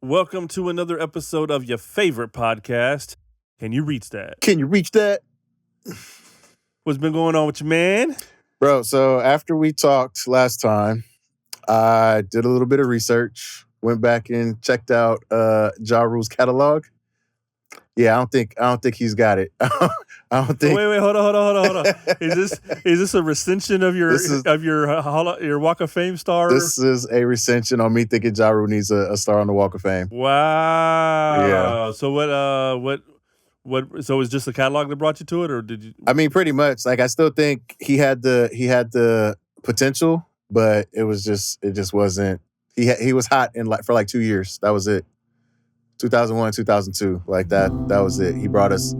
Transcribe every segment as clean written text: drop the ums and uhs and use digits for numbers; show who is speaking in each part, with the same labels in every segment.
Speaker 1: Welcome to another episode of your favorite podcast. Can you reach that?
Speaker 2: Can you reach that?
Speaker 1: What's been going on with you, man?
Speaker 2: Bro, so after we talked last time, I did a little bit of research, went back and checked out Ja Rule's catalog. Yeah, I don't think he's got it. I don't think.
Speaker 1: Wait, hold on. Is this a recension of your Walk of Fame star?
Speaker 2: This is a recension on me thinking Ja Rule needs a star on the Walk of Fame.
Speaker 1: Wow.
Speaker 2: Yeah.
Speaker 1: So what? So it was just the catalog that brought you to it, or did you?
Speaker 2: I mean, pretty much. Like, I still think he had the potential, but it just wasn't. He was hot for 2 years. That was it. 2001, 2002, like that was it. He brought us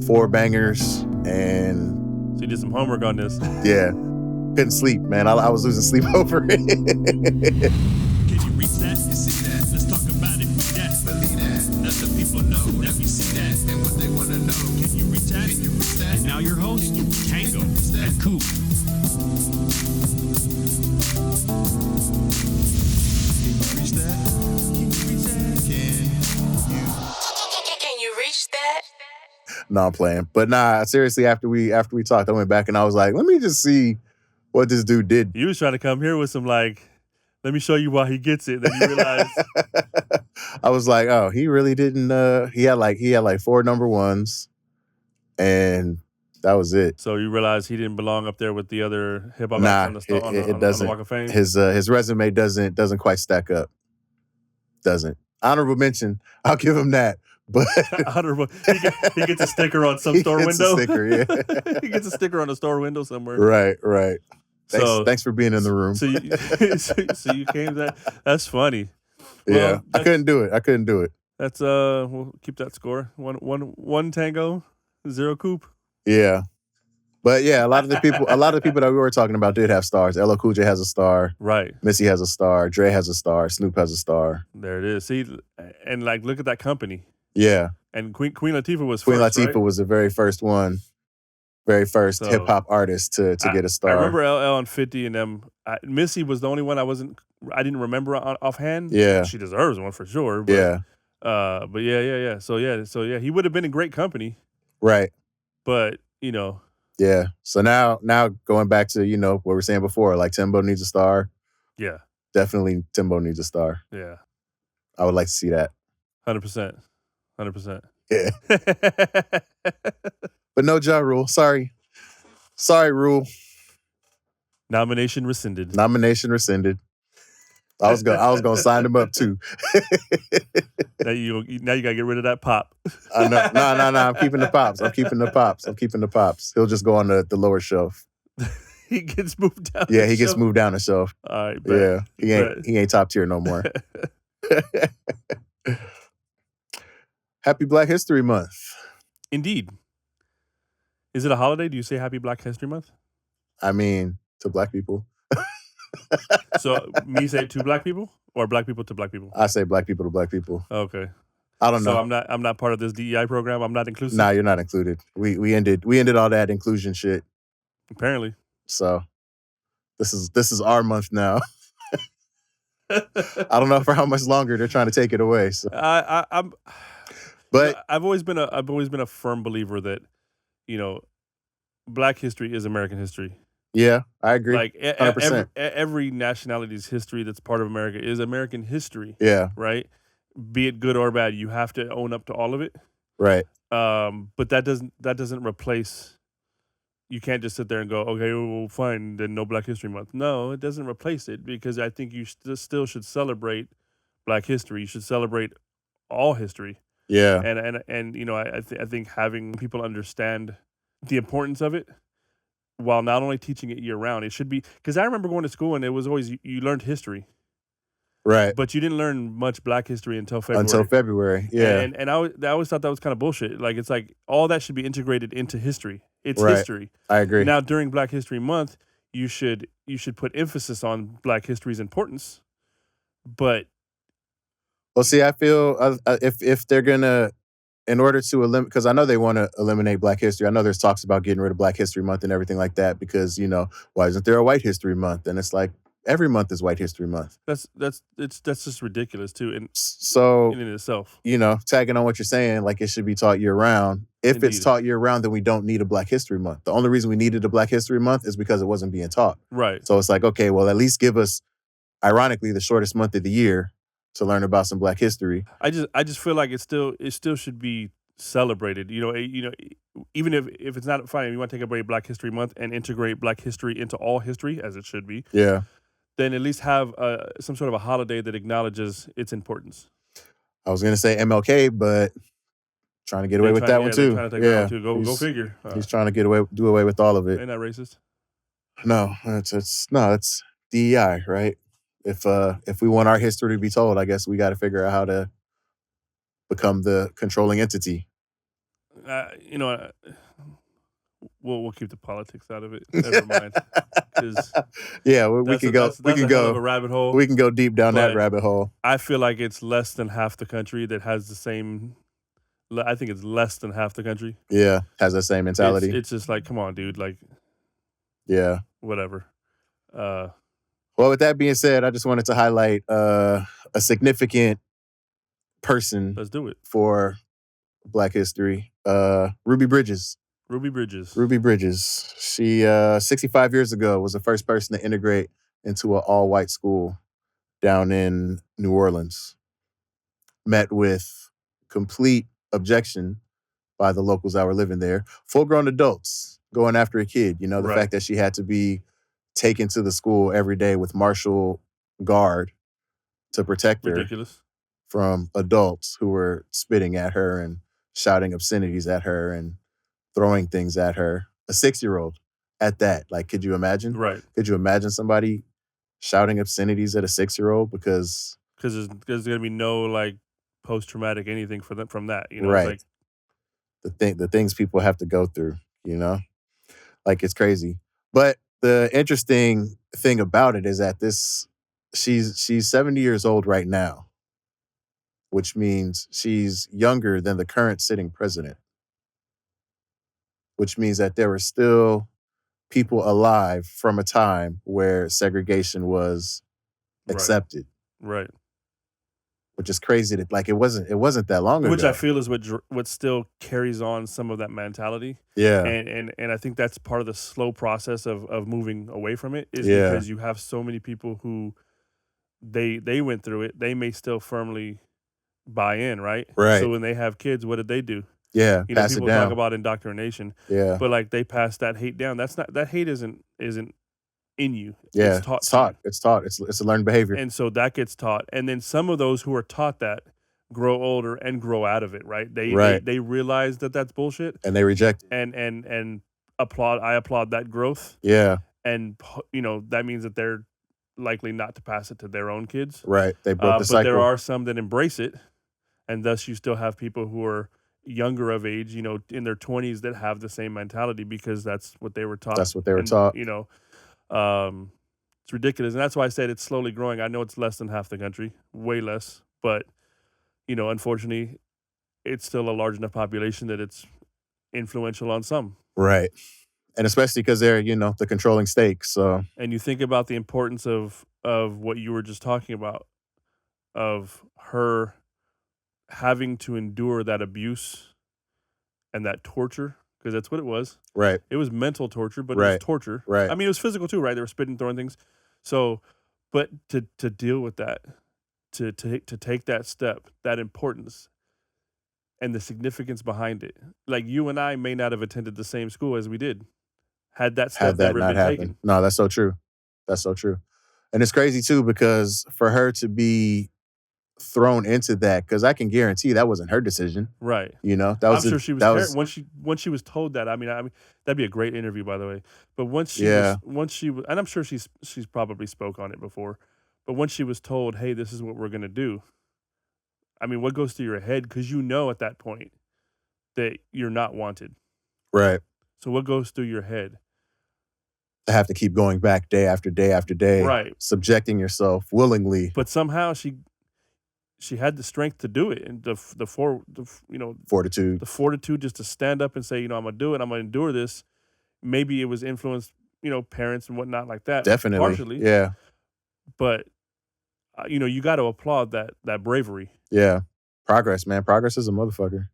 Speaker 2: 4 bangers, and
Speaker 1: so you did some homework on this.
Speaker 2: Yeah, couldn't sleep, man. I was losing sleep over it.
Speaker 3: Can you reach that? You see that? Let's talk about it. That, believe that. Let the people know that we see that and what they want to know. Can you reach that? Can you reach that? And now your host, Tango and Coop. Can you reach that?
Speaker 4: Can you reach that?
Speaker 2: No, I'm playing. But nah, seriously, after we talked, I went back and I was like, let me just see what this dude did.
Speaker 1: You was trying to come here with some let me show you why he gets it. Then you realize
Speaker 2: I was like, oh, he really didn't. He had 4 number ones, and that was it.
Speaker 1: So you realize he didn't belong up there with the other hip hop acts
Speaker 2: it
Speaker 1: on
Speaker 2: doesn't.
Speaker 1: the Walk of Fame.
Speaker 2: His resume doesn't quite stack up. Doesn't. Honorable mention. I'll give him that. But
Speaker 1: honorable. He gets a sticker on some store window.
Speaker 2: A sticker, yeah.
Speaker 1: He gets a sticker on a store window somewhere.
Speaker 2: Right. Thanks for being in the room.
Speaker 1: So you came that. That's funny.
Speaker 2: Yeah,
Speaker 1: Well,
Speaker 2: I couldn't do it.
Speaker 1: That's we'll keep that score. One tango, 0 coop.
Speaker 2: Yeah. But yeah, a lot of the people that we were talking about did have stars. LL Cool J has a star.
Speaker 1: Right.
Speaker 2: Missy has a star. Dre has a star. Snoop has a star.
Speaker 1: There it is. See, and look at that company.
Speaker 2: Yeah.
Speaker 1: And Queen Latifah was
Speaker 2: Queen
Speaker 1: first,
Speaker 2: Latifah
Speaker 1: right?
Speaker 2: was the very first hip hop artist to get a star.
Speaker 1: I remember LL and 50 and them. Missy was the only one I didn't remember offhand.
Speaker 2: Yeah.
Speaker 1: She deserves one for sure. But,
Speaker 2: yeah.
Speaker 1: But yeah. So yeah, he would have been in great company.
Speaker 2: Right.
Speaker 1: But
Speaker 2: Yeah. So now going back to, what we were saying before, like Timbo needs a star.
Speaker 1: Yeah.
Speaker 2: Definitely Timbo needs a star.
Speaker 1: Yeah.
Speaker 2: I would like to see that.
Speaker 1: 100%.
Speaker 2: Yeah. But no Ja Rule. Sorry, Rule.
Speaker 1: Nomination rescinded.
Speaker 2: I was gonna sign him up too.
Speaker 1: Now you gotta get rid of that pop.
Speaker 2: I know. No. I'm keeping the pops. He'll just go on the lower shelf.
Speaker 1: He gets moved down.
Speaker 2: Yeah, he gets moved down the shelf.
Speaker 1: All right. Bet.
Speaker 2: Yeah, he ain't top tier no more. Happy Black History Month.
Speaker 1: Indeed. Is it a holiday? Do you say Happy Black History Month?
Speaker 2: I mean, to black people.
Speaker 1: So me say to black people or black people to black people?
Speaker 2: I say black people to black people.
Speaker 1: Okay.
Speaker 2: I don't know.
Speaker 1: So I'm not part of this DEI program. I'm not inclusive.
Speaker 2: Nah, you're not included. We ended all that inclusion shit.
Speaker 1: Apparently.
Speaker 2: So this is our month now. I don't know for how much longer they're trying to take it away. So.
Speaker 1: But I've always been a firm believer that, Black history is American history.
Speaker 2: Yeah, I agree.
Speaker 1: Like
Speaker 2: 100%.
Speaker 1: Every nationality's history that's part of America is American history.
Speaker 2: Yeah.
Speaker 1: Right? Be it good or bad, you have to own up to all of it.
Speaker 2: Right.
Speaker 1: But that doesn't replace. You can't just sit there and go, okay, well, fine, then no Black History Month. No, it doesn't replace it, because I think you still should celebrate Black history. You should celebrate all history.
Speaker 2: Yeah.
Speaker 1: And I think having people understand the importance of it, while not only teaching it year round, it should be, because I remember going to school and it was always you learned history,
Speaker 2: right?
Speaker 1: But you didn't learn much Black history until February.
Speaker 2: Yeah.
Speaker 1: And I always thought that was kind of bullshit. Like, it's like all that should be integrated into history. It's
Speaker 2: right.
Speaker 1: history.
Speaker 2: I agree.
Speaker 1: Now during Black History Month, you should put emphasis on Black history's importance, but.
Speaker 2: Well, see, I feel if they're gonna, in order to eliminate, because I know they want to eliminate Black history. I know there's talks about getting rid of Black History Month and everything like that, because, why isn't there a White History Month? And it's like, every month is White History Month.
Speaker 1: That's just ridiculous too,
Speaker 2: So,
Speaker 1: in itself.
Speaker 2: tagging on what you're saying, like it should be taught year round. If it's
Speaker 1: Indeed.
Speaker 2: taught year round, then we don't need a Black History Month. The only reason we needed a Black History Month is because it wasn't being taught.
Speaker 1: Right.
Speaker 2: So it's like, okay, well, at least give us, ironically, the shortest month of the year to learn about some Black history.
Speaker 1: I just feel like it still should be celebrated. Even if it's not fine, if you want to take away Black History Month and integrate Black history into all history as it should be,
Speaker 2: Yeah.
Speaker 1: then at least have some sort of a holiday that acknowledges its importance.
Speaker 2: I was gonna say MLK, but trying to get away with that one too.
Speaker 1: Trying to take that one too. Go figure.
Speaker 2: He's trying to do away with all of it.
Speaker 1: Ain't that racist?
Speaker 2: No, it's DEI, right? If we want our history to be told, I guess we got to figure out how to become the controlling entity.
Speaker 1: We'll keep the politics out of it. Never mind.
Speaker 2: Yeah, we can go. We can go
Speaker 1: a rabbit hole.
Speaker 2: We can go deep down that rabbit hole.
Speaker 1: I feel like it's less than half the country that has the same. I think it's less than half the country.
Speaker 2: Yeah, has that same mentality.
Speaker 1: It's just like, come on, dude. Like,
Speaker 2: yeah,
Speaker 1: whatever.
Speaker 2: Well, with that being said, I just wanted to highlight a significant person.
Speaker 1: Let's do it
Speaker 2: for Black history. Ruby Bridges.
Speaker 1: Ruby Bridges.
Speaker 2: She 65 years ago was the first person to integrate into an all-white school down in New Orleans. Met with complete objection by the locals that were living there. Full-grown adults going after a kid. The
Speaker 1: Right.
Speaker 2: fact that she had to be taken to the school every day with martial guard to protect her
Speaker 1: Ridiculous.
Speaker 2: from adults who were spitting at her and shouting obscenities at her and throwing things at her. A 6-year-old at that. Like, could you imagine?
Speaker 1: Right.
Speaker 2: Could you imagine somebody shouting obscenities at a 6-year-old because
Speaker 1: there's gonna be no like post-traumatic anything for them from that.
Speaker 2: Right.
Speaker 1: It's like,
Speaker 2: the things people have to go through, like it's crazy. But the interesting thing about it is that she's 70 years old right now, which means she's younger than the current sitting president, which means that there were still people alive from a time where segregation was accepted,
Speaker 1: right.
Speaker 2: which is crazy that like it wasn't that long ago.
Speaker 1: Which I feel is what still carries on some of that mentality.
Speaker 2: Yeah.
Speaker 1: And I think that's part of the slow process of moving away from it is
Speaker 2: Yeah.
Speaker 1: because you have so many people who they went through it. They may still firmly buy in, right?
Speaker 2: Right.
Speaker 1: So when they have kids, what did they do?
Speaker 2: Yeah, pass
Speaker 1: people
Speaker 2: it down.
Speaker 1: talk about indoctrination.
Speaker 2: Yeah.
Speaker 1: But like they pass that hate down. That hate isn't in you.
Speaker 2: Yeah,
Speaker 1: It's taught.
Speaker 2: It's
Speaker 1: to you.
Speaker 2: taught. It's taught. It's a learned behavior.
Speaker 1: And so that gets taught. And then some of those who are taught that grow older and grow out of it, right? They realize that that's bullshit
Speaker 2: and they reject it.
Speaker 1: and I applaud that growth.
Speaker 2: Yeah.
Speaker 1: And that means that they're likely not to pass it to their own kids.
Speaker 2: Right. They broke the cycle.
Speaker 1: But there are some that embrace it, and thus you still have people who are younger of age, in their 20s that have the same mentality because that's what they were taught.
Speaker 2: That's what they were taught.
Speaker 1: It's ridiculous. And that's why I said it's slowly growing. I know it's less than half the country, way less. But, unfortunately, it's still a large enough population that it's influential on some.
Speaker 2: Right. And especially because they're, the controlling stake. So.
Speaker 1: And you think about the importance of what you were just talking about, of her having to endure that abuse and that torture, because that's what it was.
Speaker 2: Right.
Speaker 1: It was mental torture, but it was torture.
Speaker 2: Right.
Speaker 1: I mean, it was physical too, right? They were spitting, throwing things. So, but to deal with that, to take that step, that importance, and the significance behind it. Like you and I may not have attended the same school as we did, had that step never been taken.
Speaker 2: No, that's so true. That's so true. And it's crazy too because for her to be thrown into that, because I can guarantee that wasn't her decision.
Speaker 1: Right.
Speaker 2: That was.
Speaker 1: I'm sure she was once she was told that. I mean, that'd be a great interview, by the way. But once she was, and I'm sure she's probably spoke on it before. But once she was told, hey, this is what we're gonna do. I mean, what goes through your head? Because at that point that you're not wanted.
Speaker 2: Right.
Speaker 1: So what goes through your head?
Speaker 2: To have to keep going back day after day after day.
Speaker 1: Right.
Speaker 2: Subjecting yourself willingly.
Speaker 1: But somehow she had the strength to do it, and
Speaker 2: fortitude.
Speaker 1: The fortitude just to stand up and say, I'm gonna do it. I'm gonna endure this. Maybe it was influenced, parents and whatnot like that.
Speaker 2: Definitely.
Speaker 1: Partially.
Speaker 2: Yeah.
Speaker 1: but you got to applaud that bravery.
Speaker 2: Yeah. Progress, man. Progress is a motherfucker.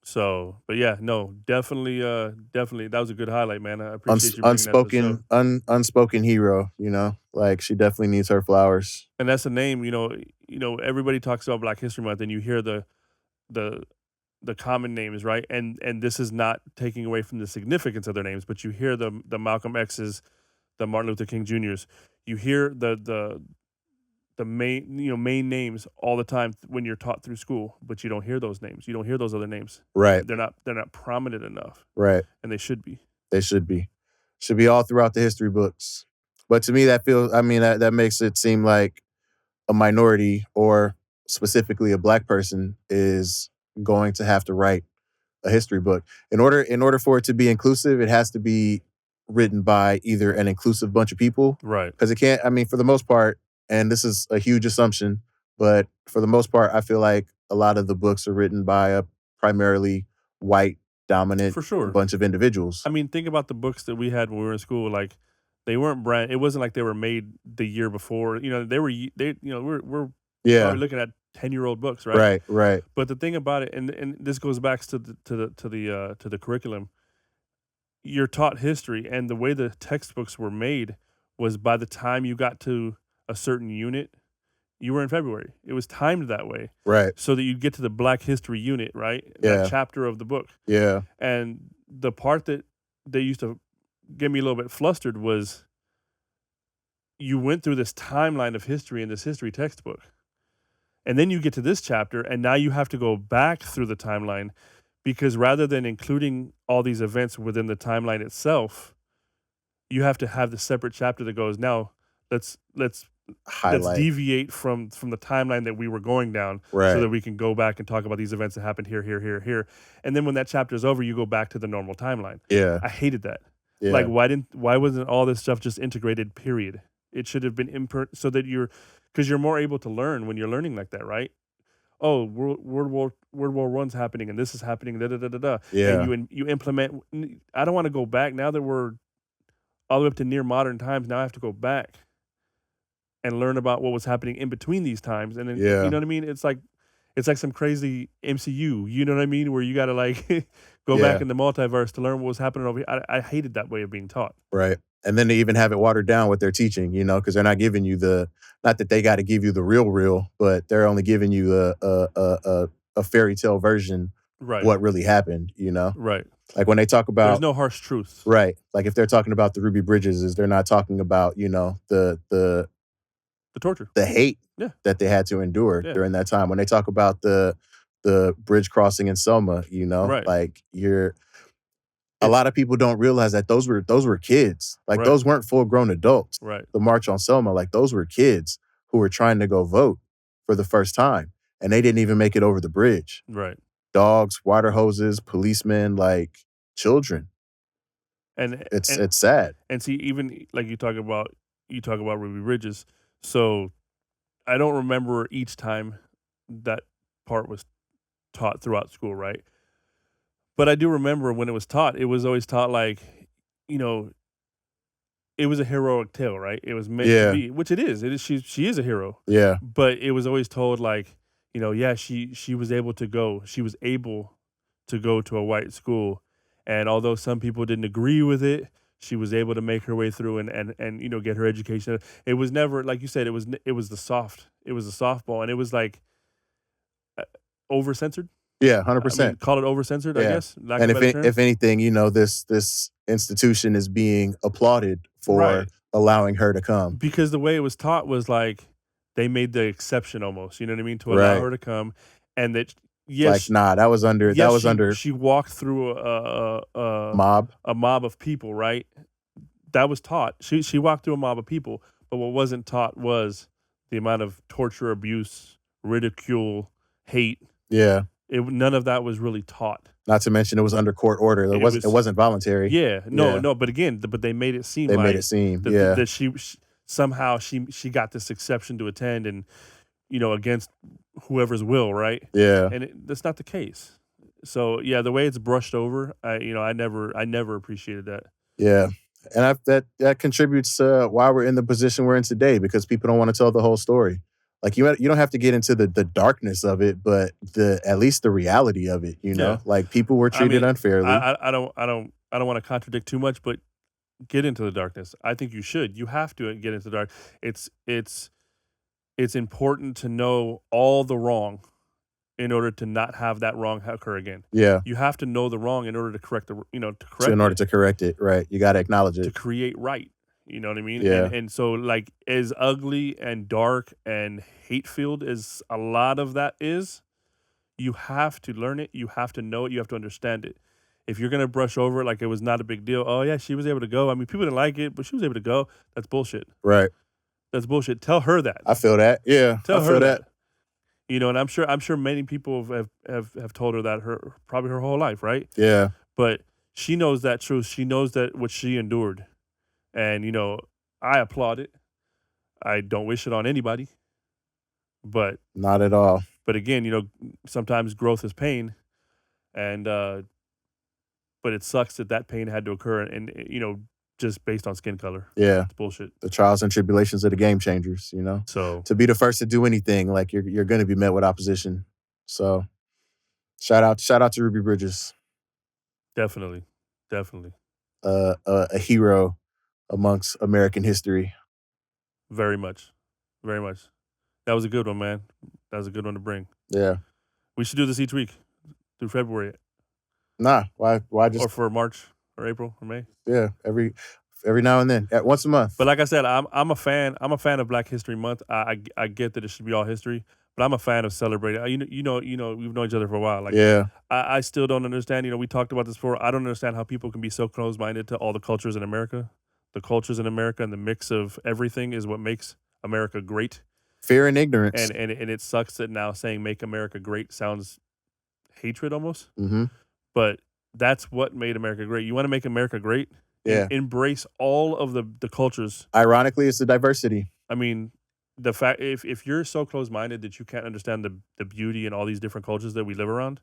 Speaker 1: So, but yeah, no, definitely, definitely, that was a good highlight, man. I appreciate you bringing that to the show.
Speaker 2: Unspoken hero, like she definitely needs her flowers.
Speaker 1: And that's a name, everybody talks about Black History Month, and you hear the common names, right? And this is not taking away from the significance of their names, but you hear the Malcolm X's, the Martin Luther King Jr.'s. You hear the main names all the time when you're taught through school, but you don't hear those names. You don't hear those other names.
Speaker 2: Right.
Speaker 1: They're not prominent enough.
Speaker 2: Right.
Speaker 1: And they should be.
Speaker 2: They should be. Should be all throughout the history books. But to me, that makes it seem like a minority, or specifically a Black person, is going to have to write a history book. In order for it to be inclusive, it has to be written by either an inclusive bunch of people.
Speaker 1: Right.
Speaker 2: Because it can't, for the most part, and this is a huge assumption, but for the most part, I feel like a lot of the books are written by a primarily white dominant
Speaker 1: For sure.
Speaker 2: bunch of individuals.
Speaker 1: Think about the books that we had when we were in school. Like, they weren't brand. It wasn't like they were made the year before. We're
Speaker 2: Yeah.
Speaker 1: probably looking at 10-year-old books, right?
Speaker 2: Right.
Speaker 1: But the thing about it, and this goes back to the curriculum. You're taught history, and the way the textbooks were made was by the time you got to a certain unit, you were in February. It was timed that way,
Speaker 2: Right.
Speaker 1: so that you'd get to the Black History unit, right?
Speaker 2: Yeah.
Speaker 1: That chapter of the book.
Speaker 2: Yeah.
Speaker 1: And the part that they used to get me a little bit flustered was you went through this timeline of history in this history textbook. And then you get to this chapter, and now you have to go back through the timeline, because rather than including all these events within the timeline itself, you have to have the separate chapter that goes, now let's
Speaker 2: Highlight.
Speaker 1: deviate from the timeline that we were going down,
Speaker 2: Right.
Speaker 1: so that we can go back and talk about these events that happened here. And then when that chapter is over, you go back to the normal timeline.
Speaker 2: Yeah.
Speaker 1: I hated that.
Speaker 2: Yeah.
Speaker 1: Like, why wasn't all this stuff just integrated, period? It should have been so that because you're more able to learn when you're learning like that, right? Oh, World War I's happening, and this is happening,
Speaker 2: Yeah.
Speaker 1: And you implement. I don't want to go back now that we're all the way up to near modern times. Now I have to go back and learn about what was happening in between these times, and then
Speaker 2: Yeah.
Speaker 1: you know what I mean. It's like some crazy MCU. You know what I mean? Where you got to like go back
Speaker 2: Yeah.
Speaker 1: in the multiverse to learn what was happening over here. I hated that way of being taught.
Speaker 2: Right. And then they even have it watered down what they're teaching, because they're not giving you not that they got to give you the real, but they're only giving you a fairy tale version
Speaker 1: Right.
Speaker 2: of what really happened,
Speaker 1: Right.
Speaker 2: Like when they talk about,
Speaker 1: There's no harsh truth.
Speaker 2: right. Like if they're talking about the Ruby Bridges, they're not talking about, the
Speaker 1: torture.
Speaker 2: hate
Speaker 1: Yeah.
Speaker 2: that they had to endure
Speaker 1: Yeah.
Speaker 2: during that time. When they talk about the bridge crossing in Selma,
Speaker 1: Right.
Speaker 2: like a lot of people don't realize that those were kids. Like
Speaker 1: Right.
Speaker 2: those weren't full grown adults.
Speaker 1: Right.
Speaker 2: The March on Selma, like those were kids who were trying to go vote for the first time, and they didn't even make it over the bridge.
Speaker 1: Right.
Speaker 2: Dogs, water hoses, policemen, like children.
Speaker 1: And
Speaker 2: It's sad.
Speaker 1: And see, even like you talk about Ruby Bridges. So I don't remember each time that part was taught throughout school, right? But I do remember when it was taught, it was always taught like, it was a heroic tale, right? It was meant
Speaker 2: Yeah.
Speaker 1: to be, which it is. It is. She is a hero.
Speaker 2: Yeah,
Speaker 1: But it was always told like, yeah, she was able to go. She was able to go to a white school, and although some people didn't agree with it, she was able to make her way through and get her education. It was never, like you said, it was the softball, and it was like over censored.
Speaker 2: yeah, 100%.
Speaker 1: Call it over censored, I
Speaker 2: Yeah.
Speaker 1: guess. Lack
Speaker 2: And
Speaker 1: of better term.
Speaker 2: if anything, this institution is being applauded for
Speaker 1: Right.
Speaker 2: allowing her to come.
Speaker 1: Because the way it was taught was like they made the exception almost, you know what I mean, to allow
Speaker 2: Right.
Speaker 1: her to come, and that
Speaker 2: Like, nah, that was under
Speaker 1: she walked through
Speaker 2: mob.
Speaker 1: a mob of people, right? That was taught. She walked through a mob of people, but what wasn't taught was the amount of torture, abuse, ridicule, hate.
Speaker 2: Yeah.
Speaker 1: None of that was really taught.
Speaker 2: Not to mention it was under court order. It wasn't voluntary.
Speaker 1: Yeah,
Speaker 2: Yeah.
Speaker 1: no. But again, they made it seem
Speaker 2: They
Speaker 1: like
Speaker 2: made it seem.
Speaker 1: that,
Speaker 2: Yeah.
Speaker 1: that she somehow she got this exception to attend, and against whoever's will, right?
Speaker 2: Yeah.
Speaker 1: And that's not the case. So yeah, the way it's brushed over, I never appreciated that.
Speaker 2: Yeah. And that contributes to why we're in the position we're in today, because people don't want to tell the whole story. Like you don't have to get into the darkness of it, but at least the reality of it.
Speaker 1: Yeah.
Speaker 2: Like people were
Speaker 1: I
Speaker 2: treated
Speaker 1: mean,
Speaker 2: unfairly.
Speaker 1: I don't want to contradict too much, but get into the darkness. I think you should. You have to get into the dark. It's important to know all the wrong in order to not have that wrong occur again.
Speaker 2: Yeah.
Speaker 1: You have to know the wrong in order to correct
Speaker 2: In order to correct it, right? You got to acknowledge it.
Speaker 1: To create right. You know what I mean?
Speaker 2: Yeah.
Speaker 1: And so, like, as ugly and dark and hate-filled as a lot of that is, you have to learn it. You have to know it. You have to understand it. If you're going to brush over it like it was not a big deal, oh, yeah, she was able to go. I mean, people didn't like it, but she was able to go. That's bullshit.
Speaker 2: Right.
Speaker 1: That's bullshit. Tell her that.
Speaker 2: I feel that. Yeah.
Speaker 1: Tell
Speaker 2: I
Speaker 1: her
Speaker 2: feel that.
Speaker 1: You know, and I'm sure many people have told her that probably her whole life, right?
Speaker 2: Yeah.
Speaker 1: But she knows that truth. She knows that what she endured. And, I applaud it. I don't wish it on anybody. But
Speaker 2: not at all.
Speaker 1: But again, sometimes growth is pain. And but it sucks that pain had to occur and just based on skin color.
Speaker 2: Yeah.
Speaker 1: It's bullshit.
Speaker 2: The trials and tribulations of the game changers,
Speaker 1: So
Speaker 2: to be the first to do anything, like you're going to be met with opposition. So shout out to Ruby Bridges.
Speaker 1: Definitely.
Speaker 2: A hero amongst American history.
Speaker 1: Very much. Very much. That was a good one, man. That was a good one to bring.
Speaker 2: Yeah.
Speaker 1: We should do this each week through February.
Speaker 2: Nah, why just...
Speaker 1: Or for March or April or May.
Speaker 2: Yeah, every now and then, once a month.
Speaker 1: But like I said, I'm a fan of Black History Month. I get that it should be all history, but I'm a fan of celebrating. We've known each other for a while. Like,
Speaker 2: yeah.
Speaker 1: I still don't understand. We talked about this before. I don't understand how people can be so close-minded to all the cultures in America. The cultures in America and the mix of everything is what makes America great.
Speaker 2: Fear and ignorance.
Speaker 1: And it sucks that now saying "Make America Great" sounds hatred almost.
Speaker 2: Mm-hmm.
Speaker 1: But that's what made America great. You want to make America great?
Speaker 2: Yeah.
Speaker 1: Embrace all of the cultures.
Speaker 2: Ironically, it's the diversity.
Speaker 1: I mean, the fact if you're so close-minded that you can't understand the beauty in all these different cultures that we live around,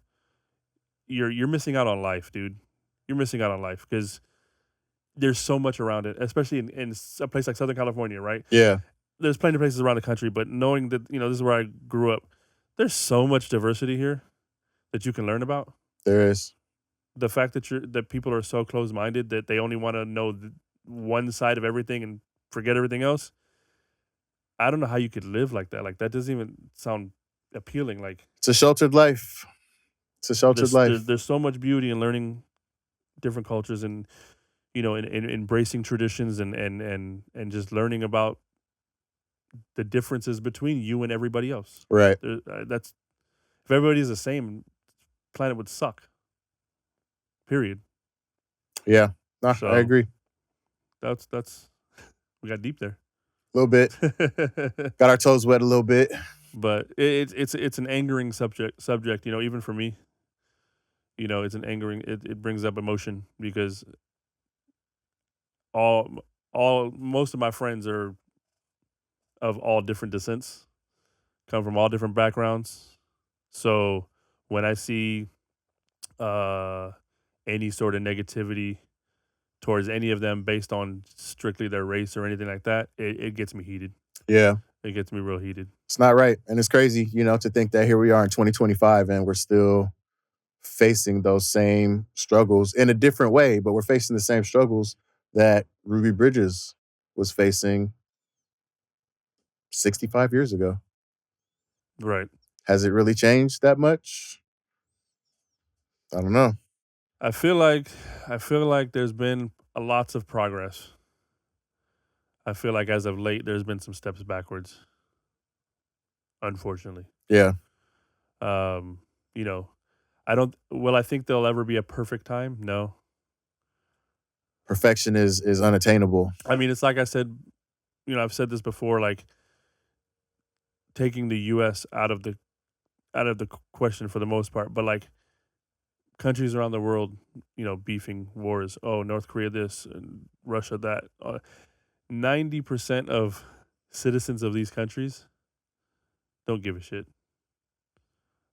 Speaker 1: you're missing out on life, dude. You're missing out on life because there's so much around it, especially in a place like Southern California, right?
Speaker 2: Yeah.
Speaker 1: There's plenty of places around the country, but knowing that, this is where I grew up, there's so much diversity here that you can learn about.
Speaker 2: There is.
Speaker 1: The fact that people are so close-minded that they only want to know one side of everything and forget everything else. I don't know how you could live like that. Like, that doesn't even sound appealing. Like,
Speaker 2: it's a sheltered life.
Speaker 1: There's so much beauty in learning different cultures and, in embracing traditions and just learning about the differences between you and everybody else.
Speaker 2: Right.
Speaker 1: If everybody's the same, the planet would suck. Period.
Speaker 2: Yeah. No, I agree.
Speaker 1: That's we got deep there.
Speaker 2: A little bit. Got our toes wet a little bit.
Speaker 1: But it's an angering subject, even for me. It's an angering, it brings up emotion because most of my friends are of all different descents, come from all different backgrounds. So when I see any sort of negativity towards any of them based on strictly their race or anything like that, it gets me heated.
Speaker 2: Yeah.
Speaker 1: It gets me real heated.
Speaker 2: It's not right. And it's crazy, to think that here we are in 2025 and we're still facing those same struggles in a different way, but we're facing the same struggles that Ruby Bridges was facing 65 years ago.
Speaker 1: Right.
Speaker 2: Has it really changed that much? I don't know.
Speaker 1: I feel like there's been lots of progress. I feel like as of late, there's been some steps backwards. Unfortunately.
Speaker 2: Yeah.
Speaker 1: I think there'll ever be a perfect time? No.
Speaker 2: Perfection is unattainable.
Speaker 1: I mean, it's like I said, I've said this before, like taking the US out of the question for the most part, but like countries around the world, beefing wars. Oh, North Korea this and Russia that. 90% of citizens of these countries don't give a shit.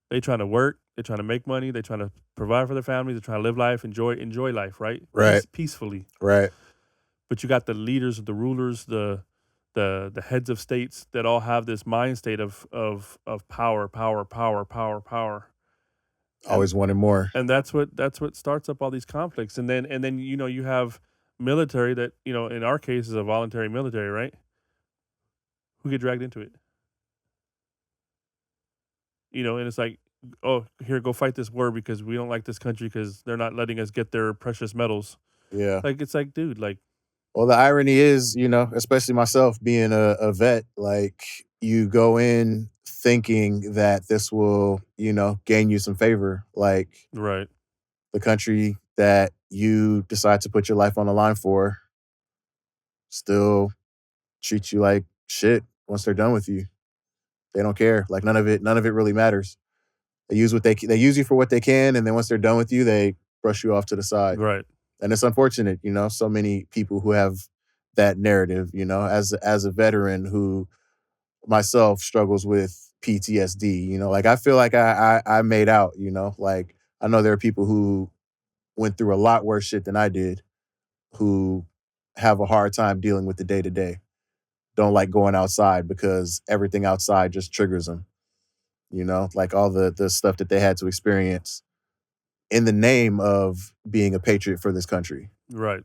Speaker 1: They trying to work. They're trying to make money. They're trying to provide for their families. They're trying to live life, enjoy life, right?
Speaker 2: Right.
Speaker 1: Peacefully.
Speaker 2: Right.
Speaker 1: but you got the leaders, the rulers, the heads of states that all have this mind state of power, power, power, power, power.
Speaker 2: Always wanted more.
Speaker 1: And that's what starts up all these conflicts. And then you have military that, in our case is a voluntary military, right? Who get dragged into it. And it's like, oh, here, go fight this war because we don't like this country because they're not letting us get their precious metals.
Speaker 2: Yeah.
Speaker 1: Like, it's like, dude, like.
Speaker 2: Well, the irony is, especially myself being a vet, like you go in thinking that this will, gain you some favor. Like
Speaker 1: Right.
Speaker 2: the country that you decide to put your life on the line for still treats you like shit once they're done with you. They don't care. Like none of it really matters. They use you for what they can, and then once they're done with you, they brush you off to the side.
Speaker 1: Right.
Speaker 2: And it's unfortunate, so many people who have that narrative, as a veteran who myself struggles with PTSD, like I feel like I made out, like I know there are people who went through a lot worse shit than I did who have a hard time dealing with the day-to-day. Don't like going outside because everything outside just triggers them. Like all the stuff that they had to experience in the name of being a patriot for this country.
Speaker 1: Right.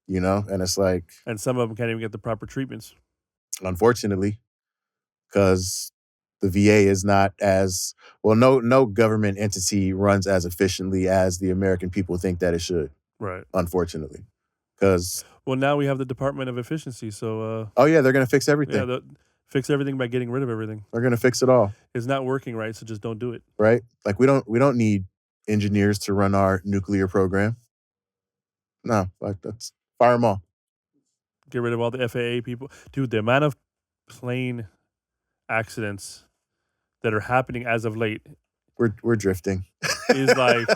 Speaker 2: And it's like.
Speaker 1: And some of them can't even get the proper treatments.
Speaker 2: Unfortunately, because the VA is not as well. No government entity runs as efficiently as the American people think that it should.
Speaker 1: Right.
Speaker 2: Unfortunately, because.
Speaker 1: Well, now we have the Department of Efficiency, so.
Speaker 2: Oh yeah, they're gonna fix everything.
Speaker 1: Yeah, they'll fix everything by getting rid of everything.
Speaker 2: They're gonna fix it all.
Speaker 1: It's not working right, so just don't do it.
Speaker 2: Right? Like we don't need engineers to run our nuclear program. No, like that's fire them all.
Speaker 1: Get rid of all the FAA people, dude. The amount of plane accidents that are happening as of late.
Speaker 2: We're drifting.
Speaker 1: Is like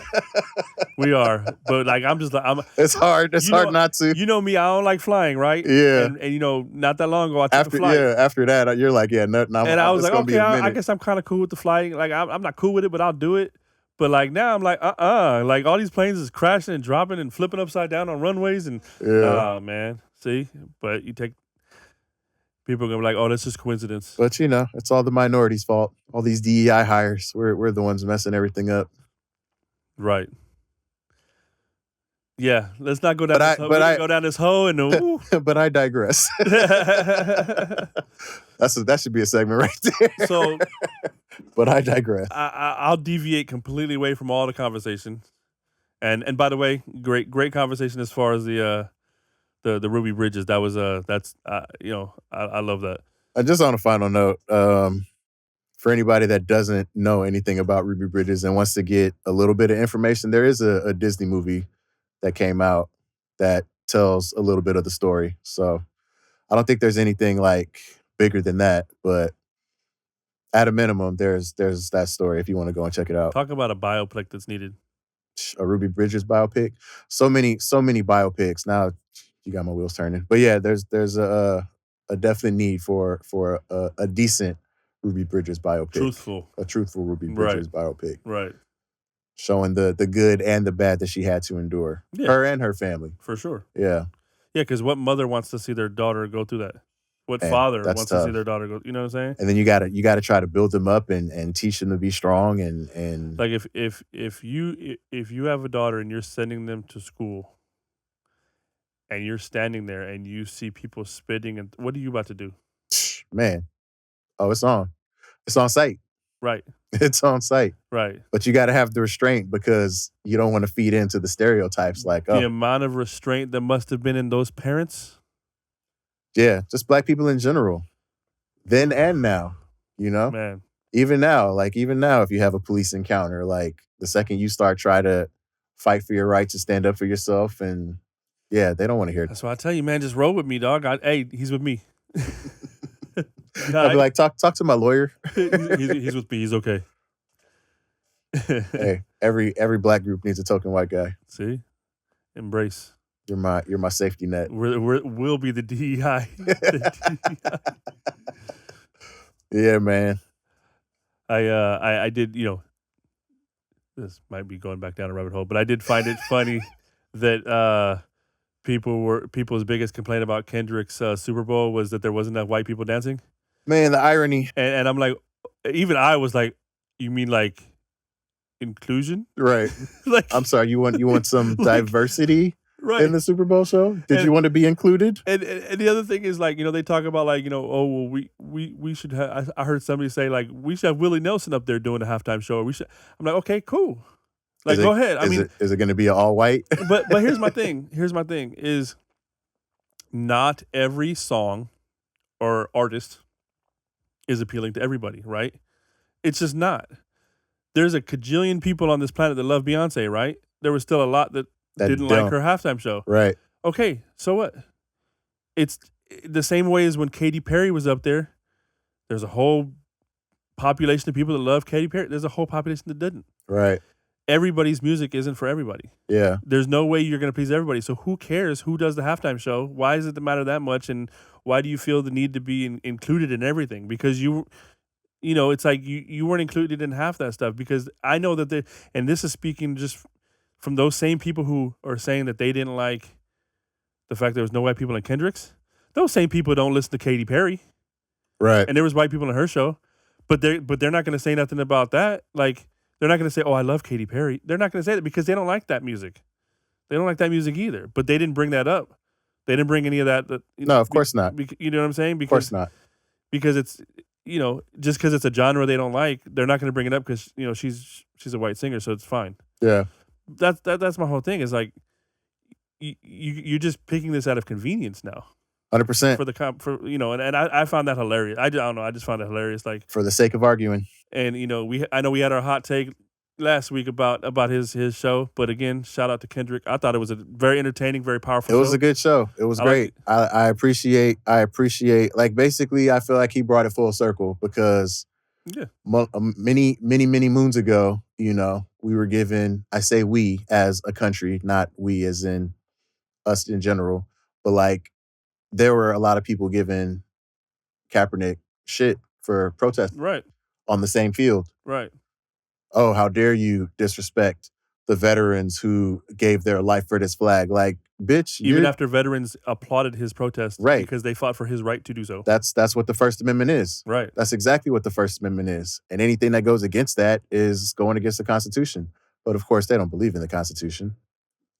Speaker 1: we are, but like I'm.
Speaker 2: It's hard. It's hard not to.
Speaker 1: You know me. I don't like flying, right?
Speaker 2: Yeah.
Speaker 1: And not that long ago I took a flight.
Speaker 2: Yeah. After that, you're like, yeah, no.
Speaker 1: And I was like, okay, I guess I'm kind of cool with the flying. Like I'm not cool with it, but I'll do it. But like now I'm like, like all these planes is crashing and dropping and flipping upside down on runways and oh man, see. But you take. People are gonna be like, oh, that's just coincidence.
Speaker 2: But it's all the minorities' fault. All these DEI hires, we're the ones messing everything up.
Speaker 1: Right. Yeah, let's not go down this hole. Go down this hole and
Speaker 2: but I digress. That should be a segment right there.
Speaker 1: So,
Speaker 2: but I digress.
Speaker 1: I'll deviate completely away from all the conversation. And by the way, great conversation as far as the Ruby Bridges. That was I love that.
Speaker 2: Just on a final note, for anybody that doesn't know anything about Ruby Bridges and wants to get a little bit of information, there is a Disney movie that came out that tells a little bit of the story. So I don't think there's anything like bigger than that, but at a minimum, there's that story if you want to go and check it out.
Speaker 1: Talk about a biopic that's needed.
Speaker 2: A Ruby Bridges biopic. So many biopics. Now you got my wheels turning. But yeah, there's a definite need for a decent Ruby Bridges biopic. A truthful Ruby Bridges biopic.
Speaker 1: Right.
Speaker 2: Showing the good and the bad that she had to endure. Yeah. Her and her family.
Speaker 1: For sure.
Speaker 2: Yeah.
Speaker 1: Yeah, because what mother wants to see their daughter go through that? What father wants to see their daughter go? You know what I'm saying?
Speaker 2: And then you gotta try to build them up and teach them to be strong and
Speaker 1: like if you have a daughter and you're sending them to school and you're standing there and you see people spitting and what are you about to do?
Speaker 2: Man. Oh, it's on site.
Speaker 1: Right.
Speaker 2: It's on site.
Speaker 1: Right.
Speaker 2: But you got to have the restraint because you don't want to feed into the stereotypes like,
Speaker 1: the amount of restraint that must have been in those parents.
Speaker 2: Yeah, just black people in general. Then and now,
Speaker 1: Man.
Speaker 2: Even now, if you have a police encounter, like the second you start trying to fight for your right to stand up for yourself and yeah, they don't want to hear it.
Speaker 1: That's why I tell you, man, just roll with me, dog. Hey, he's with me.
Speaker 2: I'll be like, talk to my lawyer.
Speaker 1: he's with me. He's okay.
Speaker 2: Hey, every black group needs a token white guy.
Speaker 1: See, embrace.
Speaker 2: You're my safety net.
Speaker 1: We'll be the DEI.
Speaker 2: Yeah, man.
Speaker 1: I did. This might be going back down a rabbit hole, but I did find it funny that people's biggest complaint about Kendrick's Super Bowl was that there wasn't enough white people dancing,
Speaker 2: Man, the irony.
Speaker 1: and I'm like, even I was like, you mean like inclusion?
Speaker 2: Right.
Speaker 1: Like,
Speaker 2: I'm sorry. You want some
Speaker 1: Like,
Speaker 2: diversity
Speaker 1: right?
Speaker 2: in the Super Bowl show? Did
Speaker 1: And-
Speaker 2: you want to be included?
Speaker 1: And the other thing is, like, they talk about, like, oh, well, we should have. I heard somebody say, like, we should have Willie Nelson up there doing the halftime show. Or we should. I'm like, okay, cool. Like, go ahead. I mean,
Speaker 2: is it going to be all white?
Speaker 1: but here's my thing. Here's my thing is, not every song or artist is appealing to everybody, right? It's just not. There's a cajillion people on this planet that love Beyonce, right? There was still a lot that didn't like her halftime show.
Speaker 2: Right.
Speaker 1: Okay, so what? It's the same way as when Katy Perry was up there. There's a whole population of people that love Katy Perry. There's a whole population that didn't.
Speaker 2: Right.
Speaker 1: Everybody's music isn't for everybody.
Speaker 2: Yeah.
Speaker 1: There's no way you're going to please everybody. So who cares who does the halftime show? Why does it matter that much? And why do you feel the need to be included in everything? Because it's like you weren't included in half that stuff. Because I know that and this is speaking just from those same people who are saying that they didn't like the fact there was no white people in Kendrick's. Those same people don't listen to Katy Perry.
Speaker 2: Right.
Speaker 1: And there was white people in her show. But they're not going to say nothing about that. Like, they're not going to say, oh, I love Katy Perry. They're not going to say that because they don't like that music. They don't like that music either. But they didn't bring that up. They didn't bring any of that.
Speaker 2: No, of course not.
Speaker 1: You know what I'm saying?
Speaker 2: Of course not.
Speaker 1: Because it's, just because it's a genre they don't like, they're not going to bring it up because, she's a white singer, so it's fine.
Speaker 2: Yeah.
Speaker 1: That's my whole thing is like, you're just picking this out of convenience now.
Speaker 2: 100%.
Speaker 1: And I found that hilarious. I don't know. I just found it hilarious. Like,
Speaker 2: For the sake of arguing.
Speaker 1: and I know we had our hot take last week about his show, but again, shout out to Kendrick. I thought it was a very entertaining, very powerful.
Speaker 2: It was a good show. It was great. I appreciate. Like, basically, I feel like he brought it full circle because many moons ago, we were given. I say we as a country, not we as in us in general, but like. There were a lot of people giving Kaepernick shit for protest on the same field.
Speaker 1: Right.
Speaker 2: Oh, how dare you disrespect the veterans who gave their life for this flag? Like, bitch.
Speaker 1: Even after veterans applauded his protest.
Speaker 2: Right.
Speaker 1: Because they fought for his right to do so.
Speaker 2: That's what the First Amendment is.
Speaker 1: Right.
Speaker 2: That's exactly what the First Amendment is. And anything that goes against that is going against the Constitution. But of course, they don't believe in the Constitution.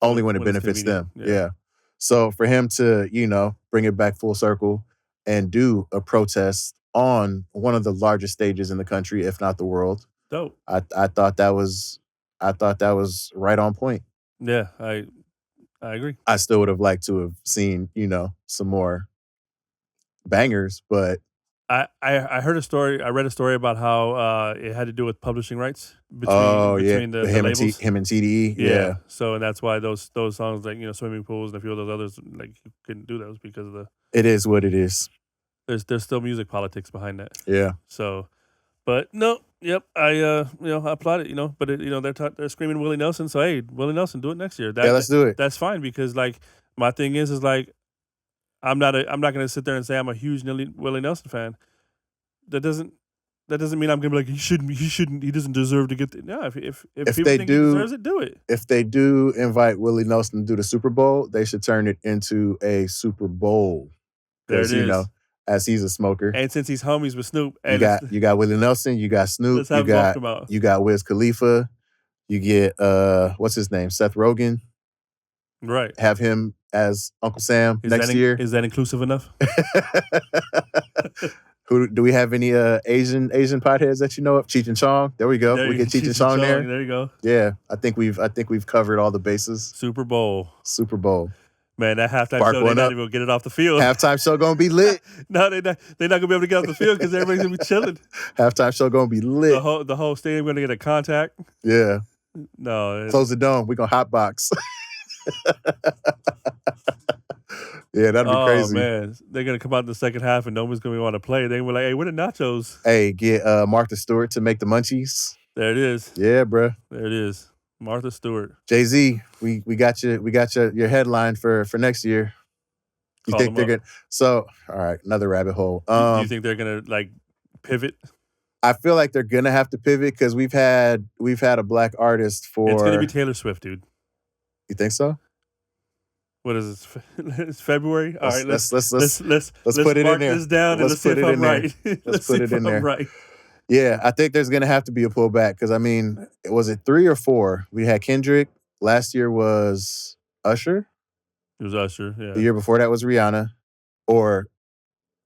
Speaker 2: Only when it benefits them. Yeah. So for him to, bring it back full circle and do a protest on one of the largest stages in the country, if not the world,
Speaker 1: dope.
Speaker 2: I thought that was right on point.
Speaker 1: Yeah, I agree.
Speaker 2: I still would have liked to have seen, some more bangers, but
Speaker 1: I heard a story. I read a story about how it had to do with publishing rights between the labels.
Speaker 2: Him and TDE. Yeah.
Speaker 1: So and that's why those songs like Swimming Pools and a few of those others like you couldn't do those because of the.
Speaker 2: It is what it is.
Speaker 1: There's still music politics behind that.
Speaker 2: Yeah.
Speaker 1: So, but no, yep. I applaud it. But they're screaming Willie Nelson. So hey, Willie Nelson, do it next year.
Speaker 2: Let's do it.
Speaker 1: That's fine because like my thing is like. I'm not going to sit there and say I'm a huge Willie Nelson fan. That doesn't mean I'm going to be like he doesn't deserve to get no. If people think he deserves it, do it.
Speaker 2: If they do invite Willie Nelson to do the Super Bowl, they should turn it into a Super Bowl.
Speaker 1: There it is.
Speaker 2: As he's a smoker,
Speaker 1: and since he's homies with Snoop, and
Speaker 2: you got Willie Nelson, you got Snoop, you got Wiz Khalifa, you get what's his name, Seth Rogen.
Speaker 1: Right.
Speaker 2: Have him as Uncle Sam next year.
Speaker 1: Is that inclusive enough?
Speaker 2: Who do we have any Asian potheads that you know of? Cheech and Chong. There we go. We get Cheech and Chong there.
Speaker 1: There you go.
Speaker 2: Yeah, I think we've covered all the bases.
Speaker 1: Super Bowl.
Speaker 2: Man,
Speaker 1: that halftime show, they're not even gonna get it off the field.
Speaker 2: Halftime show gonna be lit.
Speaker 1: No, they're not gonna be able to get off the field because everybody's gonna be chilling.
Speaker 2: Halftime show gonna be lit.
Speaker 1: The whole stadium gonna get a contact.
Speaker 2: Yeah.
Speaker 1: No.
Speaker 2: Close the dome. We gonna hotbox. Yeah, that'd be crazy.
Speaker 1: Oh man, they're gonna come out in the second half and nobody's gonna want to play. They're gonna be like, "Hey, where the nachos?"
Speaker 2: Hey, get Martha Stewart to make the munchies.
Speaker 1: There it is.
Speaker 2: Yeah, bruh.
Speaker 1: There it is. Martha Stewart.
Speaker 2: Jay-Z, we got your headline for next year. You think they're gonna? So, all right, another rabbit hole.
Speaker 1: Do you think they're gonna like pivot?
Speaker 2: I feel like they're gonna have to pivot because we've had a black artist for.
Speaker 1: It's gonna be Taylor Swift, dude.
Speaker 2: You think so?
Speaker 1: What is this? It's February. All right, let's
Speaker 2: let's
Speaker 1: put
Speaker 2: put it in
Speaker 1: mark
Speaker 2: there.
Speaker 1: this down and let's see
Speaker 2: put
Speaker 1: if
Speaker 2: it
Speaker 1: I'm
Speaker 2: in there.
Speaker 1: right.
Speaker 2: Let's
Speaker 1: see
Speaker 2: put
Speaker 1: if
Speaker 2: it in
Speaker 1: I'm
Speaker 2: there.
Speaker 1: right.
Speaker 2: Yeah, I think there's gonna have to be a pullback because I mean, was it 3 or 4? We had Kendrick. Last year was Usher.
Speaker 1: It was Usher.
Speaker 2: The
Speaker 1: Yeah.
Speaker 2: year before that was Rihanna. Or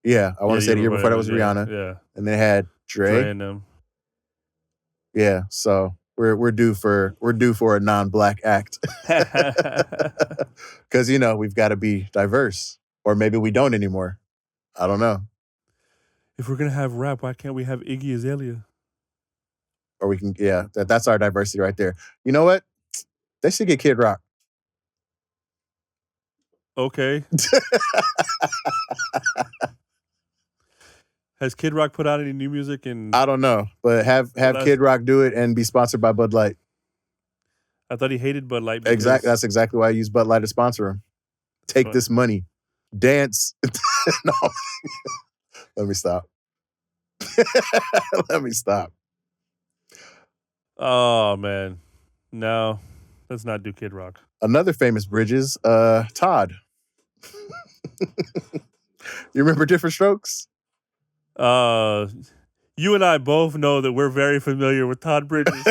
Speaker 2: yeah, I want to say the year before that was
Speaker 1: yeah,
Speaker 2: Rihanna.
Speaker 1: Yeah.
Speaker 2: And they had
Speaker 1: Dre and them.
Speaker 2: Yeah, so we're due for a non-black act because we've got to be diverse, or maybe we don't anymore. I don't know.
Speaker 1: If we're gonna have rap, why can't we have Iggy Azalea?
Speaker 2: Or we can, yeah, that's our diversity right there. You know what? They should get Kid Rock.
Speaker 1: Okay. Has Kid Rock put out any new music?
Speaker 2: I don't know, but have Kid Rock do it and be sponsored by Bud Light.
Speaker 1: I thought he hated Bud Light.
Speaker 2: Exactly. That's exactly why I use Bud Light to sponsor him. Take this money, dance. No, let me stop. Let me stop.
Speaker 1: Oh man, no, let's not do Kid Rock.
Speaker 2: Another famous Bridges, Todd. You remember Different Strokes?
Speaker 1: You and I both know that we're very familiar with Todd Bridges.